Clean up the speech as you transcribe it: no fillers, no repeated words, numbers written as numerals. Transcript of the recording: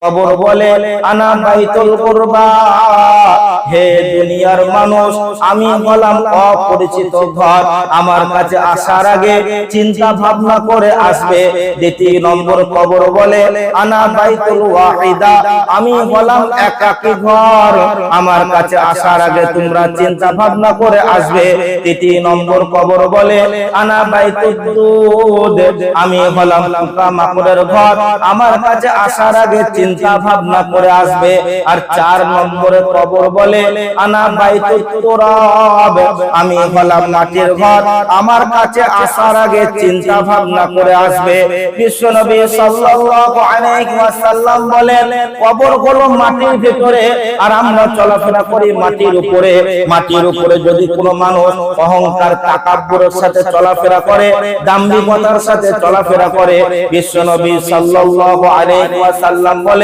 কবর বলে আনা বাইতুল কুরবা, হে দুনিয়ার মানুষ আমি হলাম অপরিচিত ঘর, আমার কাছে আসার আগে চিন্তা ভাবনা করে আসবে। দ্বিতীয় নম্বর কবর বলে আনা বাইতুল ওয়াহিদা, আমি হলাম একাকী ঘর, আমার কাছে আসার আগে তোমরা চিন্তা ভাবনা করে আসবে। তৃতীয় নম্বর কবর বলে আনা বাইতুদ দুদ, আমি হলাম পোকামাকড়ের ঘর, আমার কাছে আসার আগে চিন্তা ভাবনা করে আসবে। আর চার নম্বরে কবর বলে আনা বাইতুত তুরাব, আমি হলাম মাটির ঘর, আমার কাছে আসার আগে চিন্তা ভাবনা করে আসবে। বিশ্বনবী সাল্লাল্লাহু আলাইহি ওয়াসাল্লাম বলেন কবর হলো মাটির ভিতরে, আর আমরা চলাফেরা করি মাটির উপরে। মাটির উপরে যদি কোনো মানুষ অহংকার তাকাব্বুরের সাথে চলাফেরা করে, দাম্ভিকতার সাথে চলাফেরা করে, বিশ্বনবী সাল্লাল্লাহু আলাইহি ওয়াসাল্লাম বলেন